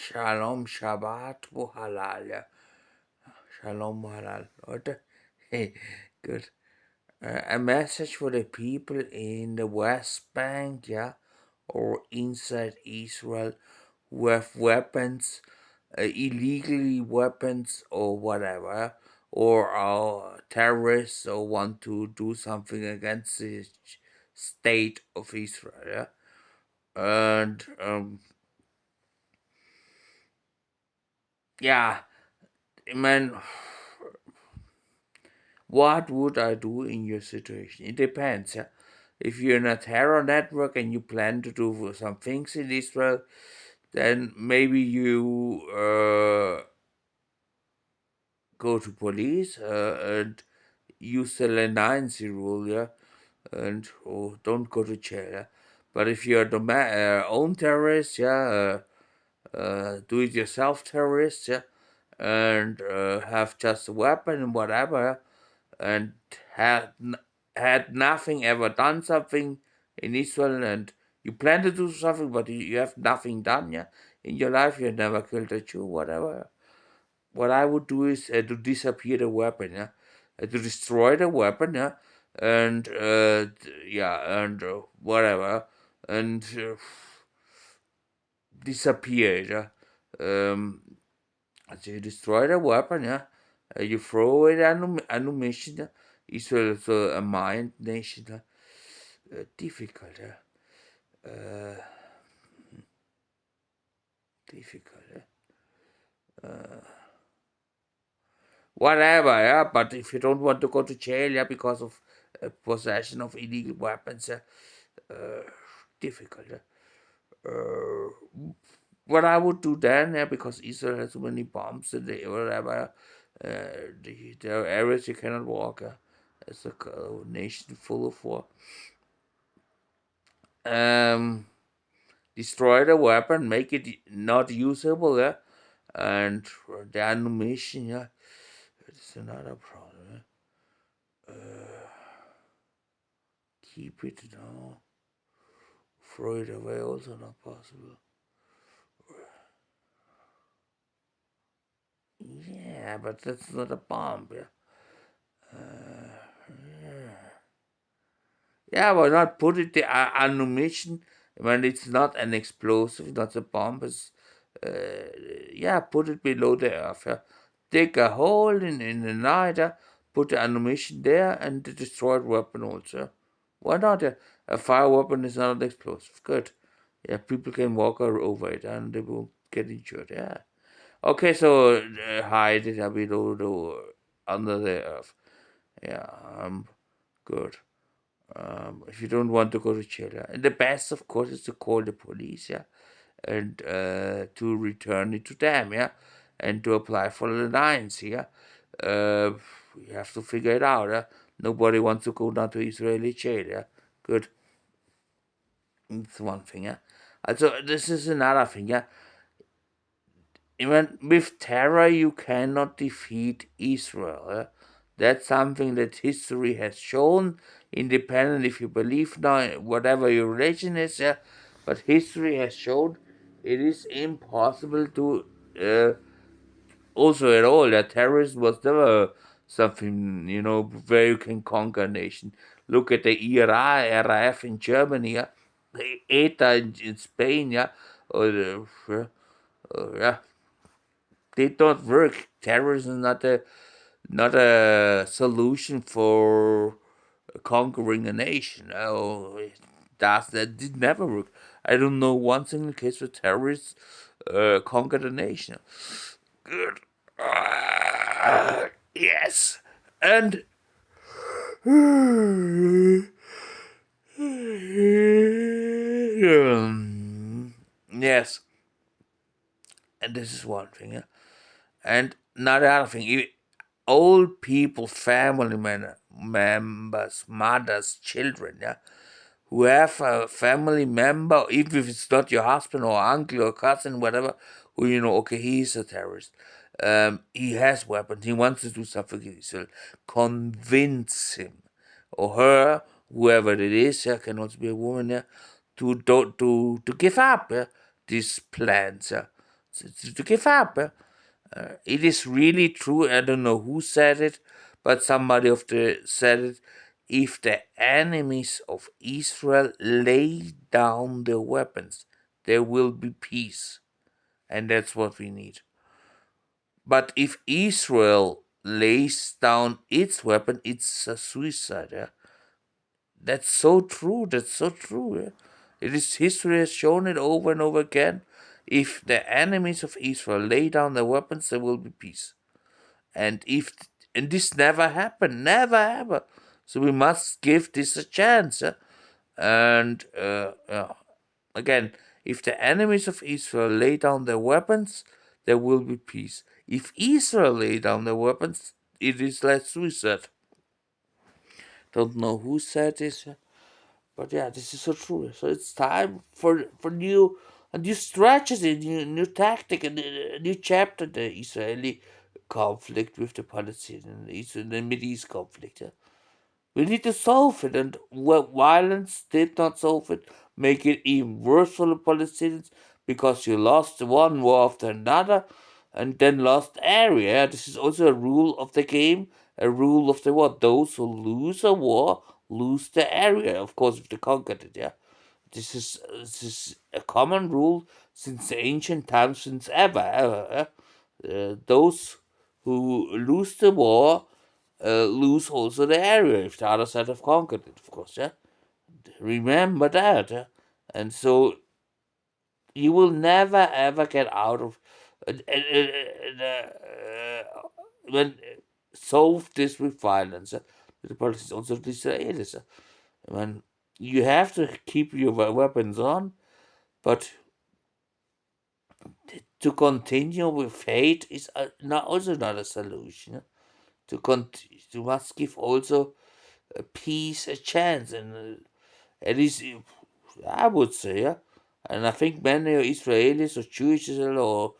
Shalom, Shabbat, Halal, ja. Shalom, Halal. Leute, hey, good. A message for the people in the West Bank, yeah, or inside Israel who have weapons, illegally weapons or whatever, or are terrorists or want to do something against the state of Israel, yeah. And yeah, man, what would I do in your situation? It depends. Yeah? If you're in a terror network and you plan to do some things in Israel, then maybe you go to police and use the Lenanzi rule, yeah, and don't go to jail. Yeah? But if you're the own terrorist, yeah, do-it-yourself terrorist, yeah, and have just a weapon and whatever, and had nothing ever done something in Israel, and you plan to do something, but you have nothing done, yeah, in your life. You never killed a Jew, whatever. What I would do is to disappear the weapon, yeah, to destroy the weapon, yeah, and yeah, and whatever, and disappear, yeah. So you destroy the weapon, yeah. You throw away the ammunition, yeah. Israel is a mind nation, yeah. Difficult, yeah. Difficult, yeah. Whatever, yeah. But if you don't want to go to jail, yeah, because of possession of illegal weapons, yeah, difficult, yeah. What I would do then, yeah, because Israel has so many bombs and whatever, there are areas you cannot walk. It's a nation full of war. Destroy the weapon, make it not usable, yeah, and the ammunition, yeah, it's another problem. Yeah? Keep it, no. Throw it away, also not possible. Yeah, but that's not a bomb, yeah. Yeah, why not put it the ammunition when it's not an explosive, not a bomb? It's, yeah, put it below the earth. Yeah. Dig a hole in the night, put the ammunition there, and the destroyed weapon also. Why not? A fire weapon is not an explosive. Good. Yeah, people can walk over it and they will get injured. Yeah. Okay, so hide it below under the earth. Yeah, good. If you don't want to go to jail. Yeah. And the best, of course, is to call the police, yeah, and to return it to them, yeah, and to apply for the lines, yeah. You have to figure it out, yeah. Nobody wants to go down to Israeli jail, yeah. Good. That's one thing, yeah. So this is another thing, yeah. Even with terror, you cannot defeat Israel. Yeah? That's something that history has shown, independent if you believe now, whatever your religion is, yeah? But history has shown it is impossible to, also at all, that terrorism was never something, where you can conquer a nation. Look at the ERA, RAF in Germany, yeah? The ETA in Spain, yeah? Or yeah, they don't work. Terrorism is not a solution for conquering a nation. Oh, that did never work. I don't know one single case where terrorists conquered a nation. Good. Yes, and yes, and this is one thing. Yeah? And another thing, old people, family members, mothers, children, yeah, who have a family member, even if it's not your husband or uncle or cousin, whatever, who okay, he's a terrorist. He has weapons. He wants to do something. So convince him or her, whoever it is, yeah, can also be a woman, yeah, to give up these plans. Yeah. to give up. It is really true. I don't know who said it, but somebody said it. If the enemies of Israel lay down their weapons, there will be peace, and that's what we need. But if Israel lays down its weapon, it's a suicide. Yeah? That's so true. That's so true. Yeah? It is history has shown it over and over again. If the enemies of Israel lay down their weapons, there will be peace. And this never happened, never ever. So we must give this a chance. And again, if the enemies of Israel lay down their weapons, there will be peace. If Israel lay down their weapons, it is like suicide. Don't know who said this, but yeah, this is so true. So it's time for new a new strategy, new tactic, and a new chapter in the Israeli conflict with the Palestinians, the Middle East conflict. Yeah? We need to solve it, and violence did not solve it, make it even worse for the Palestinians because you lost one war after another and then lost area. This is also a rule of the game, a rule of the war. Those who lose a war lose the area, of course, if they conquered it, yeah. This is a common rule since ancient times, since ever. Those who lose the war lose also the area if the other side have conquered it, of course, yeah. Remember that, yeah? And so you will never ever get out of when solve this with violence. The politics also the Israelis. When you have to keep your weapons on, but to continue with hate is also not a solution. You must give also peace a chance, and at least I would say, yeah. And I think many Israelis or Jewish or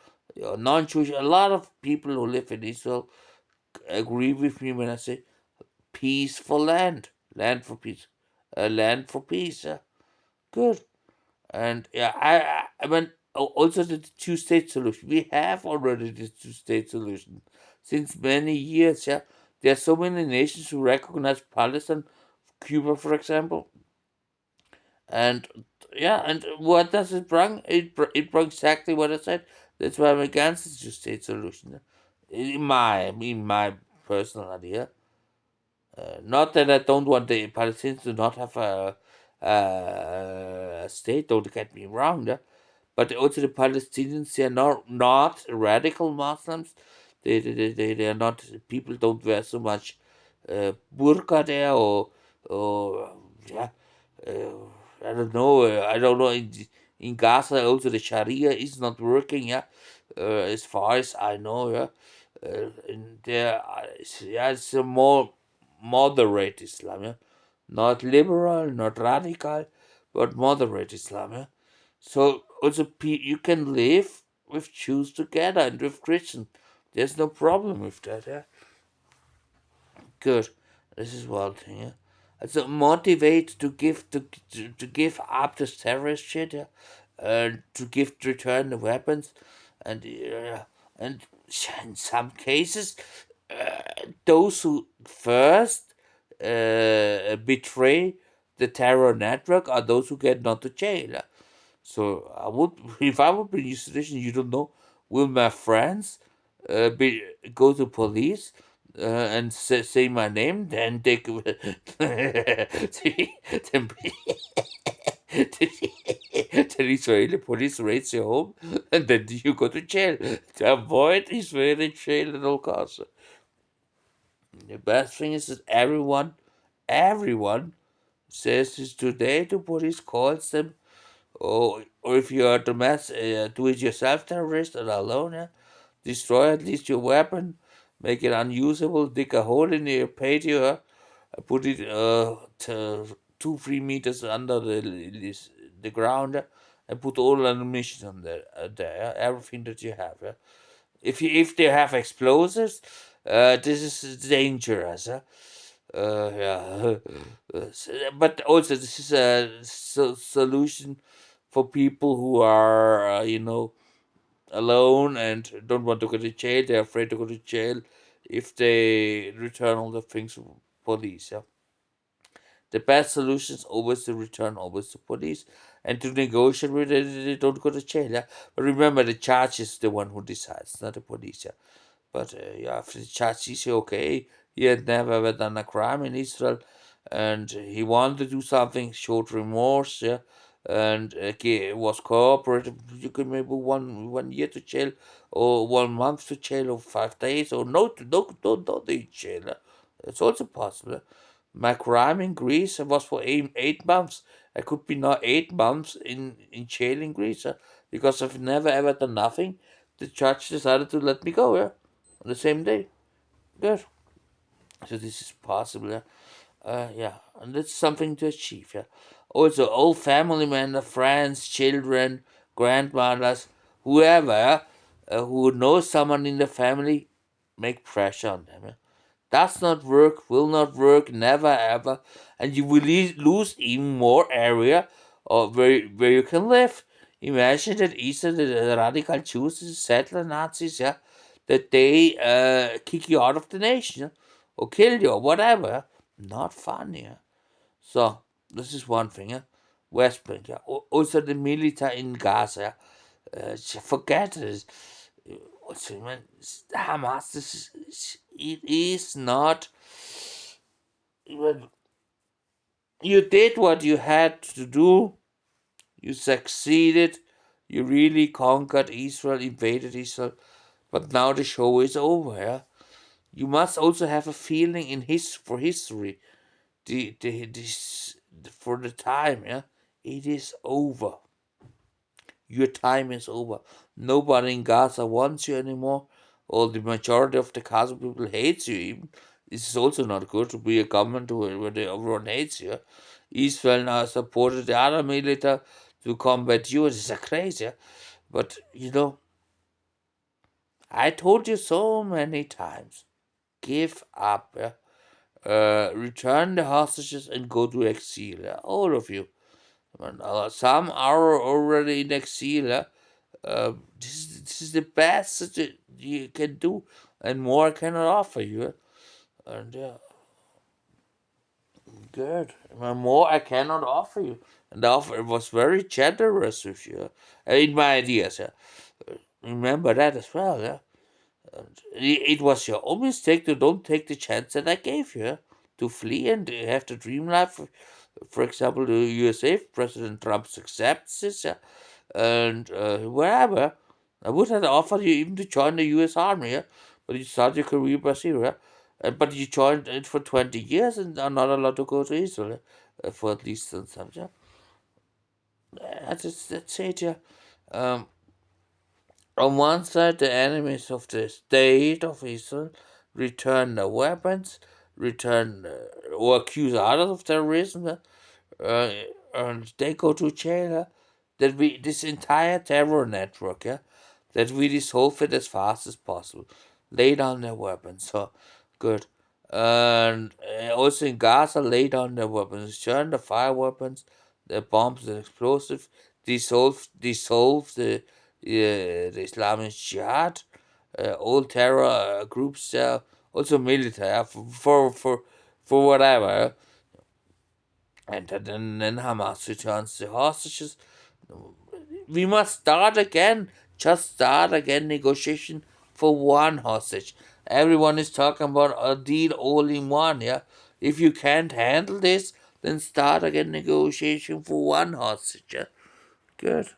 non-Jewish, a lot of people who live in Israel agree with me when I say peaceful land for peace, a land for peace. Yeah. Good. And yeah, I mean, also the two-state solution. We have already the two-state solution since many years. Yeah, there are so many nations who recognize Palestine, Cuba, for example, and yeah, and what does it bring? It brings exactly what I said. That's why I'm against the two-state solution. In my personal idea. Not that I don't want the Palestinians to not have a state. Don't get me wrong, yeah? But also the Palestinians, they are not radical Muslims. They are not, people don't wear so much burqa there, or yeah, I don't know. In Gaza also the Sharia is not working, yeah, as far as I know, yeah. And there, yeah, it's a more moderate Islam, yeah, not liberal, not radical, but moderate Islam, yeah. So also you can live with Jews together and with Christians. There's no problem with that, yeah. Good. This is one thing, yeah. And so motivate to give up this terrorist shit, yeah, and to return the weapons, and in some cases, those who first betray the terror network are those who get not to jail. Yeah. So I would, if I would be in your situation, you don't know, will my friends go to police and say my name? Then they could, then the Israeli police raids your home, and then you go to jail to avoid Israeli jail at all costs. The best thing is that everyone says this today to police, calls them, or if you are do-it-yourself terrorist or alone, yeah, destroy at least your weapon, make it unusable, dig a hole in your patio, put it 2-3 meters under the ground, and put all ammunition on there, everything that you have. If they have explosives, this is dangerous. Yeah, but also this is a solution for people who are, alone and don't want to go to jail. They're afraid to go to jail if they return all the things to police. Yeah, the best solution is always to return always to police and to negotiate with it. They don't go to jail. Yeah, but remember the judge is the one who decides, not the police. Yeah, but yeah, if the judge sees okay, he had never ever done a crime in Israel, and he wanted to do something, showed remorse, yeah, and was cooperative. You could maybe one year to jail, or 1 month to jail, or 5 days, or no to jail. Yeah. It's also possible. My crime in Greece was for 8 months. I could be now 8 months in jail in Greece because I've never ever done nothing. The judge decided to let me go, yeah, on the same day. Good. So this is possible, yeah. Yeah, and that's something to achieve, yeah. Also, all family members, friends, children, grandmothers, whoever who knows someone in the family, make pressure on them. Yeah. Does not work, will not work, never ever, and you will lose even more area where you can live. Imagine that either the radical Jews, the settler Nazis, yeah, that they kick you out of the nation, yeah, or kill you or whatever. Not fun, yeah. So this is one thing, yeah. West Bank, yeah. Also the military in Gaza, yeah. Forget it. Also, man, Hamas, it is not. Well, you did what you had to do. You succeeded. You really conquered Israel, invaded Israel. But now the show is over. Yeah? You must also have a feeling for history. For the time, yeah, it is over. Your time is over. Nobody in Gaza wants you anymore, or the majority of the Gaza people hates you. Even this is also not good to be a government where everyone hates you. Israel now supported the other military to combat you. This is crazy, yeah? But I told you so many times. Give up. Yeah? Return the hostages and go to exile. Yeah? All of you. And, some are already in exile. Yeah? This is the best that you can do, and more I cannot offer you. And good. And more I cannot offer you. And the offer was very generous with you, in my ideas. Yeah. Remember that as well. Yeah. It was your own mistake to don't take the chance that I gave you, to flee and have the dream life. For example, the USA, if President Trump accepts this, and wherever. I would have offered you even to join the US Army, yeah? But you started your career by zero. Yeah? But you joined it for 20 years and are not allowed to go to Israel, for at least some. Yeah? That's it, yeah. Um, On one side, the enemies of the state of Israel return their weapons, return or accuse others of terrorism, uh, and they go to jail. That we this entire terror network, yeah, that we dissolve it as fast as possible, lay down their weapons. So good, and also in Gaza, lay down their weapons, turn the fire weapons, the bombs and explosive, dissolve the Islamic Jihad, all terror groups there, also military for whatever. And then Hamas returns the hostages. We must start again, just start again negotiation for one hostage. Everyone is talking about a deal all in one, yeah? If you can't handle this, then start again negotiation for one hostage, yeah? Good.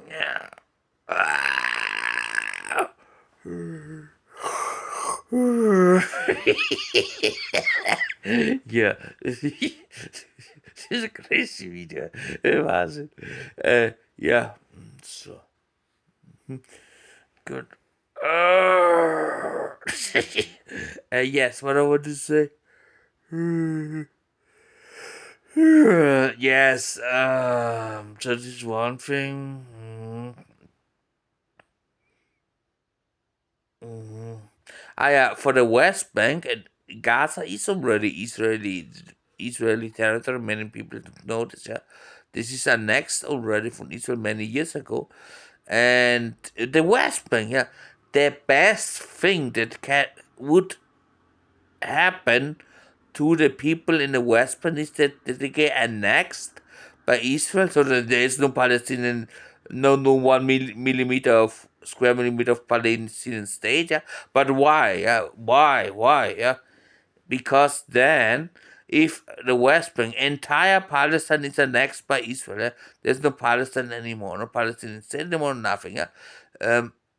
Yeah. Ja, das ist crazy wieder. Wahnsinn. Ja, so, good. Yes, what I want to say. Yes, that is one thing. Yeah, for the West Bank, Gaza is already Israeli territory. Many people don't know this. Yeah, This is annexed already from Israel many years ago. And the West Bank, yeah, the best thing that would happen to the people in the West Bank is that they get annexed by Israel, so that there is no Palestinian, no 1 millimeter of square millimeter of Palestinian state. Yeah, but why? Yeah, why? Yeah, because then if the West Bank, entire Palestine is annexed by Israel, there's no Palestine anymore, no Palestinian state anymore, nothing.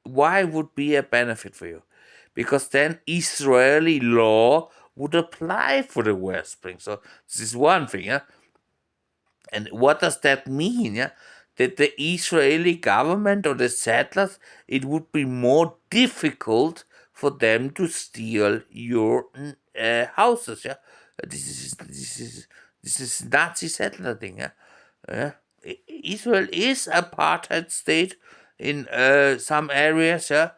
Why would be a benefit for you? Because then Israeli law would apply for the West Bank. So this is one thing. Yeah? And what does that mean? Yeah? That the Israeli government or the settlers, it would be more difficult for them to steal your houses. Yeah, this is Nazi settler thing. Yeah, Israel is apartheid state in some areas. Yeah,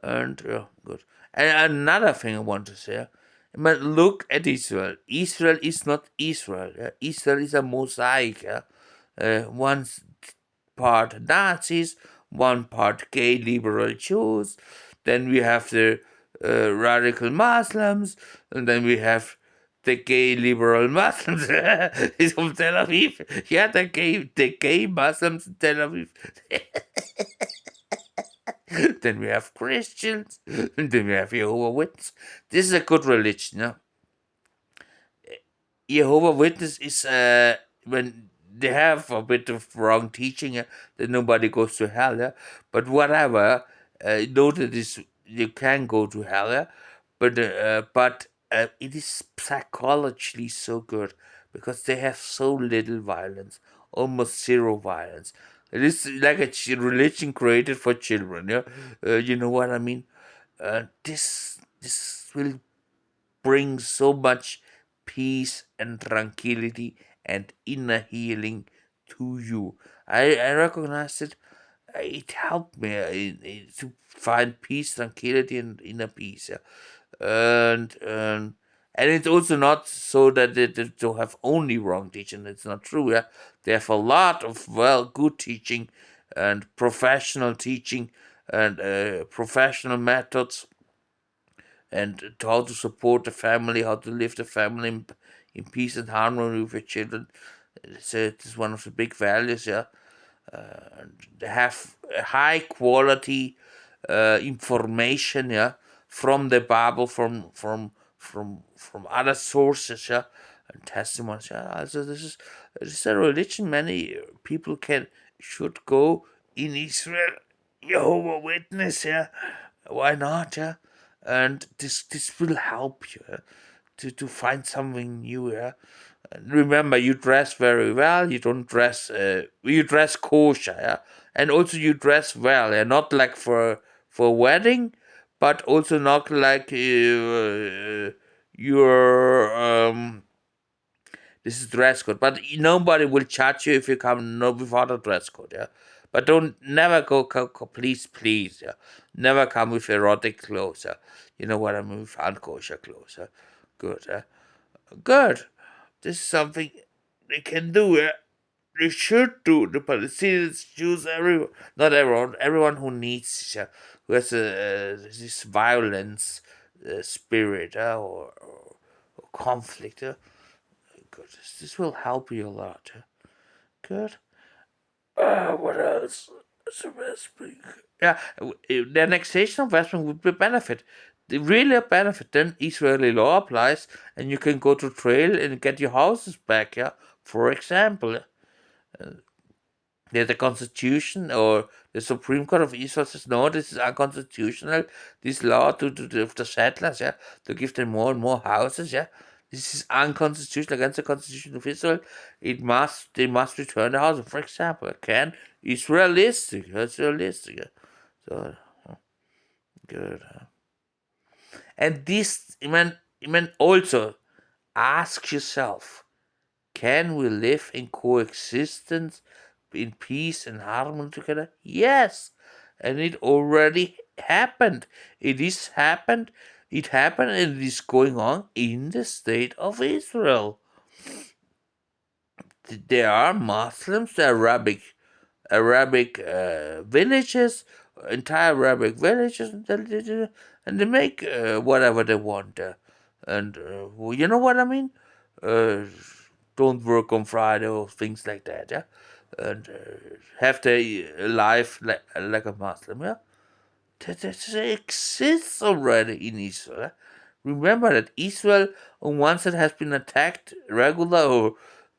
and good. And another thing I want to say. But look at Israel. Israel is not Israel. Yeah? Israel is a mosaic. Yeah? One part Nazis, one part gay liberal Jews. Then we have the radical Muslims, and then we have the gay liberal Muslims is from Tel Aviv. Yeah, the gay Muslims in Tel Aviv. Then we have Christians, and then we have Jehovah Witnesses. This is a good religion, yeah. Jehovah Witness is when they have a bit of wrong teaching, that nobody goes to hell, yeah. But whatever, know that this you can go to hell, yeah. But it is psychologically so good because they have so little violence, almost zero violence. It is like a religion created for children, yeah. You know what I mean? This will bring so much peace and tranquility and inner healing to you. I recognize it. It helped me to find peace, tranquility, and inner peace. Yeah. And it's also not so that they don't have only wrong teaching. It's not true. Yeah, they have a lot of good teaching and professional teaching and professional methods and how to support the family, how to live the family in peace and harmony with your children. It's one of the big values, yeah. They have high quality information, yeah, from the Bible, from other sources, yeah, and testimonies, yeah. Also, this is a religion many people should go in Israel. Jehovah Witness, yeah. Why not, yeah? And this will help you to find something new, yeah. And remember, you dress very well. You don't dress. You dress kosher, yeah, and also you dress well, yeah. Not like for a wedding, but also not like your this is dress code. But nobody will charge you if you come no without a dress code, yeah. But don't never please, yeah. Never come with erotic clothes, yeah. You know what I mean, with unkosher clothes, yeah. Good, yeah. Good. This is something they can do, yeah. They should do. The Palestinians, Jews, everyone, not everyone who needs, who has this violence spirit, or conflict. Good. This will help you a lot. Good. What else? What's the West Bank? Yeah, the annexation of West Bank would be a benefit. Really a benefit. Then Israeli law applies, and you can go to trial and get your houses back. Yeah, for example, the Constitution or the Supreme Court of Israel says no, this is unconstitutional. This law to the settlers, yeah, to give them more and more houses, yeah. This is unconstitutional against the Constitution of Israel. They must return the houses. For example, can it's realistic? It's realistic. Yeah. So good. And this, I mean, also ask yourself: can we live in coexistence, in peace and harmony together? Yes. And it already happened. It is happened. It happened and it is going on in the state of Israel. There are Muslims, Arabic villages, entire Arabic villages, and they make whatever they want there. And well, you know what I mean? Uh, don't work on Friday or things like that, yeah? And have their life like a Muslim, yeah? That exists already in Israel. Eh? Remember that Israel, on one side, has been attacked regular or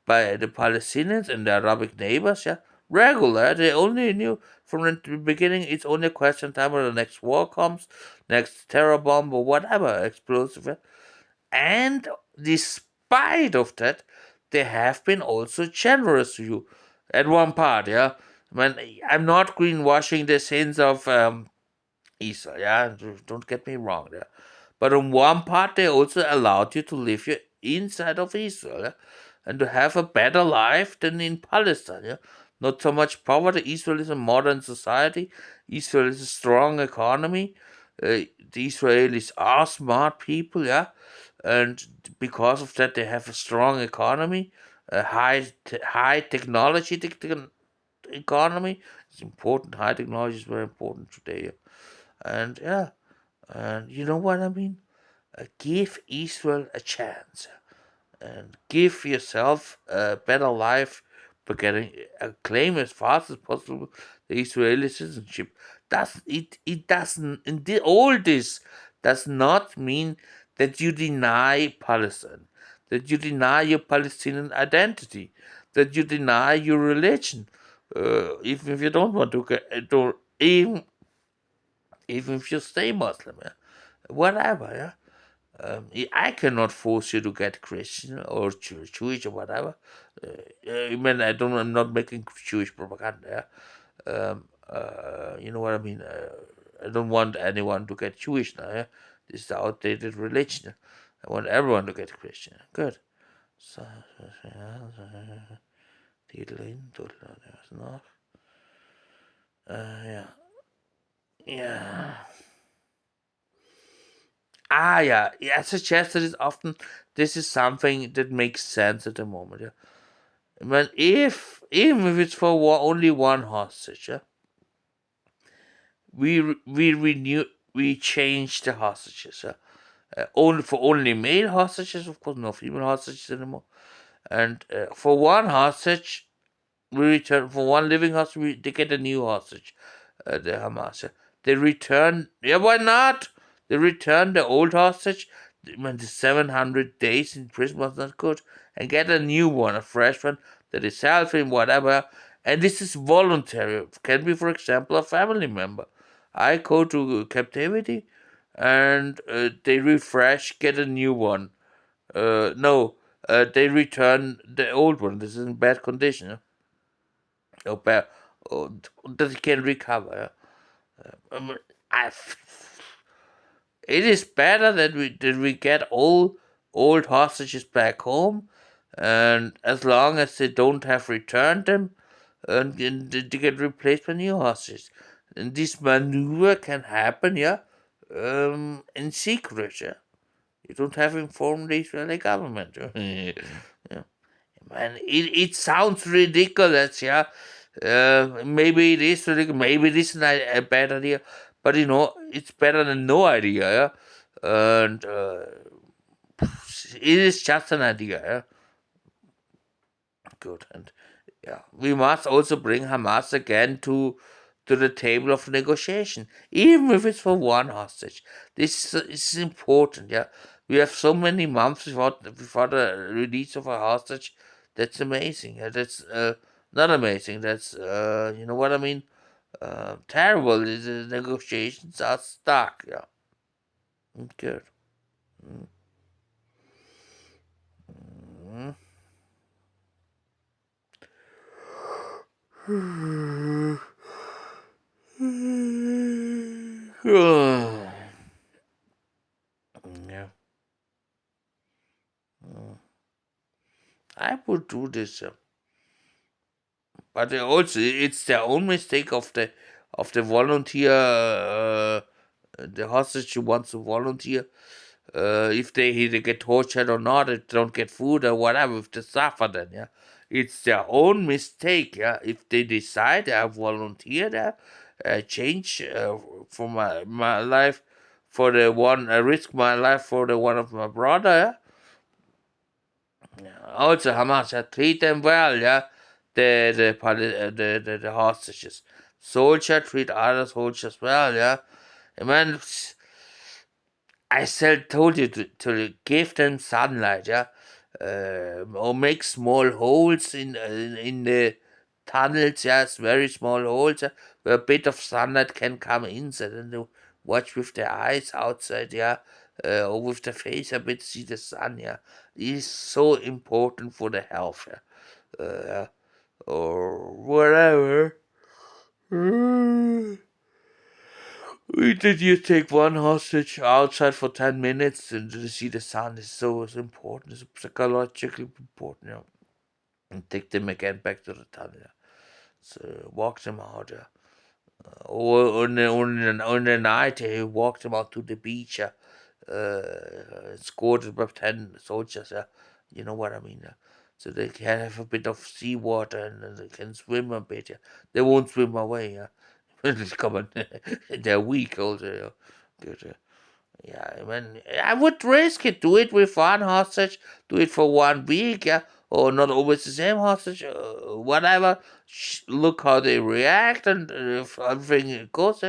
by the Palestinians and their Arabic neighbors. Yeah, regular. They only knew from the beginning it's only a question of time when the next war comes, next terror bomb or whatever explosive. Yeah? And despite of that, they have been also generous to you at one part. Yeah, I'm not greenwashing the sins of. Israel, yeah, don't get me wrong there. But on one part, they also allowed you to live here inside of Israel, yeah, and to have a better life than in Palestine. Yeah? Not so much poverty. Israel is a modern society. Israel is a strong economy. The Israelis are smart people, yeah, and because of that, they have a strong economy, a high technology economy. It's important. High technology is very important today. Yeah? And yeah, and you know what I mean? Give Israel a chance and give yourself a better life by getting claim as fast as possible the Israeli citizenship. It doesn't all this does not mean that you deny Palestine, that you deny your Palestinian identity, that you deny your religion. Even if you don't want to get, don't even if you stay Muslim, yeah? Whatever, yeah. I cannot force you to get Christian or Jewish or whatever. I mean, I'm not making Jewish propaganda. Yeah? You know what I mean? I don't want anyone to get Jewish now. Yeah? This is the outdated religion. I want everyone to get Christian. Good. So, yeah. Yeah. Yeah. I suggest that often this is something that makes sense at the moment. Yeah. But even if it's for only one hostage, yeah, we change the hostages. Yeah. Only for only male hostages, of course, no female hostages anymore. And for one hostage, we return for one living hostage. They get a new hostage. The Hamas. Yeah. They return. Yeah, why not? They return the old hostage. When the 700 days in prison was not good, and get a new one, a fresh one that is healthy, whatever. And this is voluntary. It can be, for example, a family member. I go to captivity, and they refresh, get a new one. No, they return the old one. This is in bad condition. Or bad, or that it can recover. Um, I, it is better that we get all old hostages back home, and as long as they don't have returned them, and they get replaced by new hostages. And this maneuver can happen, yeah, in secret, yeah. You don't have informed the Israeli government. Yeah. Man, it sounds ridiculous, yeah. Maybe it is ridiculous, maybe it isn't a bad idea, but it's better than no idea, yeah. And it is just an idea, yeah. Good, and yeah, we must also bring Hamas again to the table of negotiation, even if it's for one hostage. This is important, yeah. We have so many months before the release of a hostage. That's amazing. Yeah, that's not amazing. That's you know what I mean. Terrible. The negotiations are stuck. Yeah, good. Yeah, I would do this. But also, it's their own mistake of the volunteer, the hostage who wants to volunteer. If they get tortured or not, if they don't get food or whatever, if they suffer, then yeah, it's their own mistake. Yeah, if they decide I volunteer there, change for my life for the one, I risk my life for the one of my brother. Yeah. Also, Hamas, treat them well. Yeah, the hostages. Soldier treat other soldiers well. Yeah, I mean, I still told you to give them sunlight, yeah, or make small holes in the tunnels, yes, very small holes, where a bit of sunlight can come inside, and they watch with their eyes outside, yeah, or with the face a bit see the sun, yeah. It is so important for the health, yeah, or whatever. Did you take one hostage outside for 10 minutes and to see the sun is so important, it's psychologically important, yeah. And take them again back to the tunnel, yeah. So walk them out, yeah. Or on the night, he walked them out to the beach, yeah. Escorted by 10 soldiers, yeah. You know what I mean, yeah. So they can have a bit of seawater and then they can swim a bit, yeah. They won't swim away, yeah. Come on, they're weak also, yeah. Good, yeah. Yeah, I mean, I would risk it. Do it with one hostage. Do it for 1 week, yeah, or not always the same hostage, whatever. Look how they react, and if everything goes,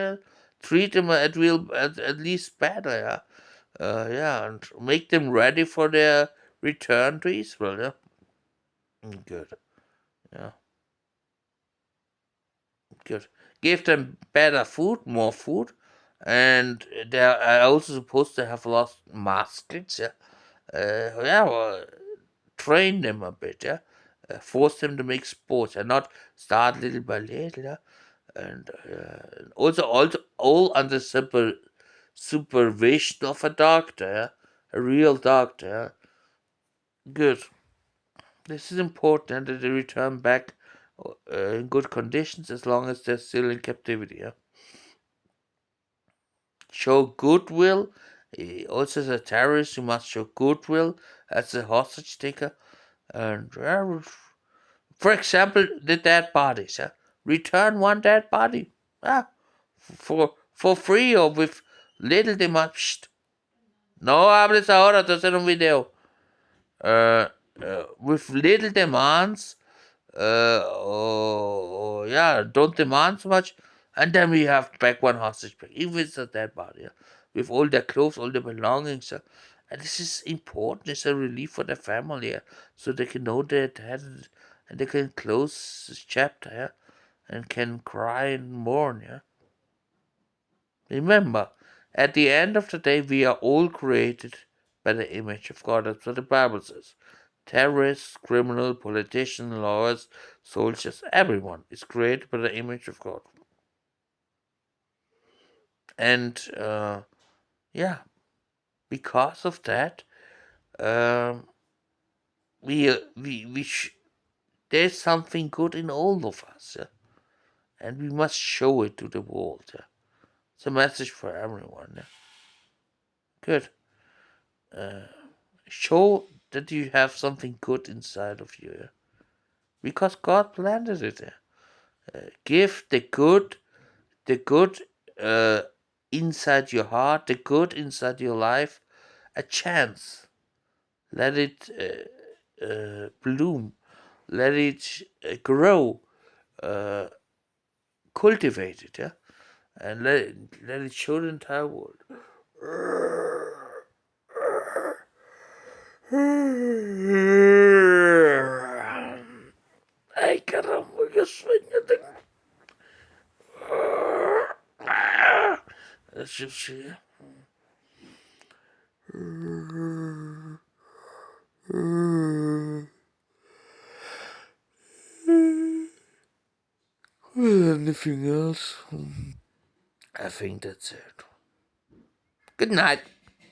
treat them at least better, yeah. Yeah, and make them ready for their return to Israel, yeah. Good, yeah, good. Give them better food, more food, and they are also supposed to have lost muscles, yeah. Yeah, well, train them a bit, yeah. Force them to make sports and not start little by little, yeah. And also all under supervision of a doctor, yeah? A real doctor. Yeah? Good. This is important that they return back in good conditions as long as they're still in captivity. Yeah? Show goodwill. Also, as a terrorist, you must show goodwill as a hostage taker. And for example, the dead bodies. Yeah? Return one dead body. Yeah? For free or with little demand. Psst. No hables ahora, te hacer un video. With little demands, yeah, don't demand so much, and then we have back one hostage back, even if it's a dead body, yeah, with all their clothes, all their belongings, and this is important. It's a relief for the family, yeah, so they can know they're dead, and they can close this chapter, yeah, and can cry and mourn, yeah. Remember, at the end of the day, we are all created by the image of God. That's what the Bible says. Terrorists, criminals, politicians, lawyers, soldiers, everyone is created by the image of God. And yeah, because of that, um, there's something good in all of us, yeah? And we must show it to the world. Yeah? It's a message for everyone. Yeah? Good. Show that you have something good inside of you, yeah? Because God planted it there. Give the good inside your heart, the good inside your life, a chance. Let it bloom. Let it grow. Cultivate it, yeah, and let it show the entire world. Ay, caramba, qué sueño tengo. Let's just see. Anything else? I think that's it. Good night.